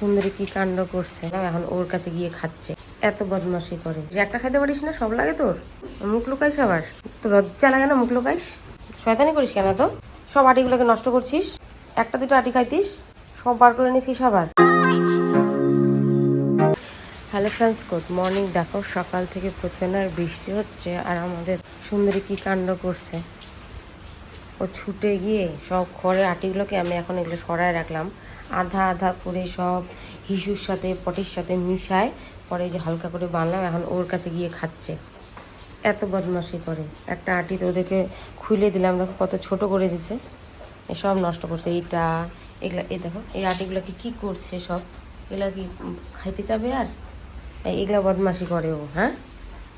সুন্দরী কি কাণ্ড করছে, এখন ওর কাছে গিয়ে খাচ্ছে। এত বদমাশি করে যে একটা খাইতে পারিস না, সব লাগে তোর। মুখ লুকাইস আবার, তো লজ্জা লাগে না মুখ লুকাইস? শয়তানি করিস কেন? তো সব আটিগুলোকে নষ্ট করছিস, একটা দুটো আটি খাইতিস, সব বার করে নিছিস আবার। Hello friends, good morning. দেখো সকাল থেকে প্রচন্ড বৃষ্টি হচ্ছে, আর আমাদের সুন্দরী কি কাণ্ড করছে। ও ছুটে গিয়ে সব খড়ের আটিগুলোকে আমি এখন এগুলো সরায় রাখলাম, আধা আধা করে সব হিসুর সাথে পটির সাথে মিশায় পরে যে হালকা করে বানলাম, এখন ওর কাছে গিয়ে খাচ্ছে। এত বদমাশি করে। একটা আটি তো ওদেরকে খুলে দিলাম, দেখো কত ছোট করে দিছে, এসব নষ্ট করছে। এইটা এগুলা, এই দেখো এই আটিগুলোকে কি করছে সব, এগুলা কি খাইতে যাবে? আর এগুলা বদমাশি করে ও। হ্যাঁ,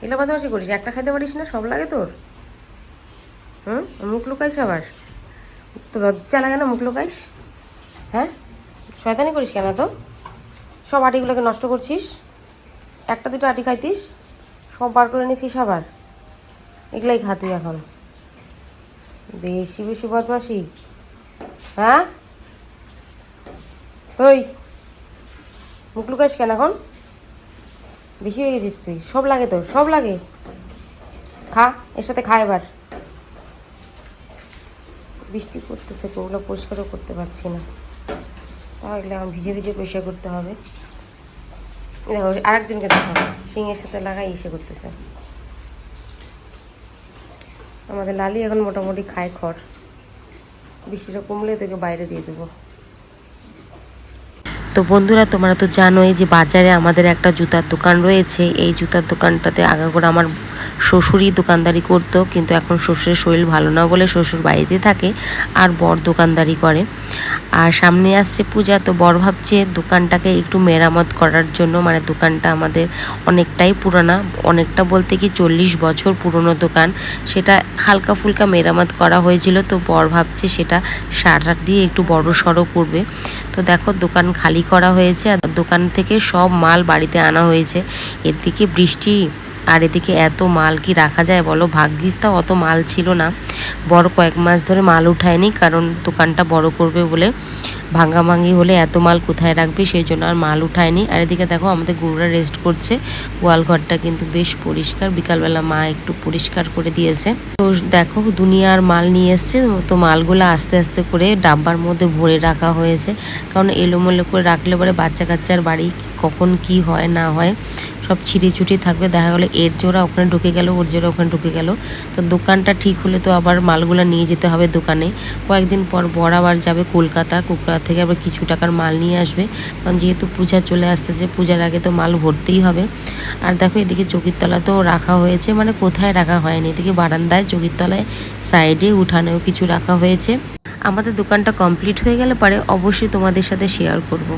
এগুলা বদমাশি করিস, একটা খাইতে পারিস না, সব লাগে তোর। মুখ লুকাইস আবার, তো লজ্জা লাগে না মুখ লুকাইস? হ্যাঁ, শয়তানি করিস কেন? তো সব আটিগুলোকে নষ্ট করছিস, একটা দুটো আটি খাইতিস, সব বার করে নিছিস আবার। এগুলাই খা তুই এখন, বেশি বেশি বদমাশি। হ্যাঁ, ওই মুখ লুকাইস কেন এখন? বেশি হয়ে গেছিস তুই, সব লাগে তোর, সব লাগে। খা, এর সাথে খা এবার। বৃষ্টি করতেছে, ওগুলো পরিষ্কারও করতে পারছি না, তাহলে আমার ভিজে ভিজে পরিষ্কার করতে হবে। দেখো আরেকজনকে দেখো, শিঙের সাথে লাগাই ইসে করতেছে। আমাদের লালি এখন মোটামুটি খায় খড়, বৃষ্টিটা কমলে তোকে বাইরে দিয়ে দেবো। তো বন্ধুরা, তোমরা তো জানোই যে বাজারে আমাদের একটা জুতার দোকান রয়েছে। এই জুতার দোকানটাতে আগাগোড়া আমার শ্বশুরই দোকানদারি করতো, কিন্তু এখন শ্বশুরের শরীর ভালো না বলে শ্বশুর বাড়িতে থাকে আর বর দোকানদারি করে। আর সামনে আসছে পূজা, তো বর ভাবছে দোকানটাকে একটু মেরামত করার জন্য। মানে দোকানটা আমাদের অনেকটাই পুরানা, অনেকটা বলতে কি 40 বছর পুরনো দোকান, সেটা হালকা ফুলকা মেরামত করা হয়েছিল। তো বর ভাবছে সেটা শাটার দিয়ে একটু বড় সড়ো করবে। তো দেখো দোকান খালি করা হয়েছে, আর দোকান থেকে সব মাল বাড়িতে আনা হয়েছে। এদিকে বৃষ্টি আর এদিকে এত মাল কি রাখা যায় বলো? ভাগ্যিস তা অত মাল ছিল না। বড় কয়েক মাস ধরে মাল উঠায়নি, কারণ দোকানটা বড় করবে বলে। ভাঙ্গাভাঙ্গি হলে এত মাল কোথায় রাখবে, সেই জন্য আর মাল উঠায়নি। আর এদিকে দেখো আমাদের গরুরা রেস্ট করছে। গোয়াল ঘরটা কিন্তু বেশ পরিষ্কার, বিকালবেলা মা একটু পরিষ্কার করে দিয়েছে। তো দেখো দুনিয়ার মাল নিয়ে এসছে, তো মালগুলো আস্তে আস্তে করে ডাব্বার মধ্যে ভরে রাখা হয়েছে, কারণ এলোমেলো করে রাখলে পরে বাচ্চা কাচ্চার বাড়ি কখন কি হয় না হয় সব ছিঁড়ে ছুটি থাকবে। দেখা গেলো এর জোড়া ওখানে ঢুকে গেল, ওর জোড়া ওখানে ঢুকে গেল। তো দোকানটা ঠিক হলে তো আবার মালগুলো নিয়ে যেতে হবে দোকানে। কয়েকদিন পর বর আবার যাবে কলকাতা থেকে আবার কিছু টাকার মাল নিয়ে আসবে, কারণ যেহেতু পূজা চলে আসতেছে, পূজার আগে তো মাল ভরতেই হবে। আর দেখো এদিকে চৌকির তলাতেও রাখা হয়েছে, মানে কোথায় রাখা হয়নি, এদিকে বারান্দায়, চৌকির তলায়, সাইডে, উঠানেও কিছু রাখা হয়েছে। আমাদের দোকানটা কমপ্লিট হয়ে গেলে পরে অবশ্যই তোমাদের সাথে শেয়ার করব।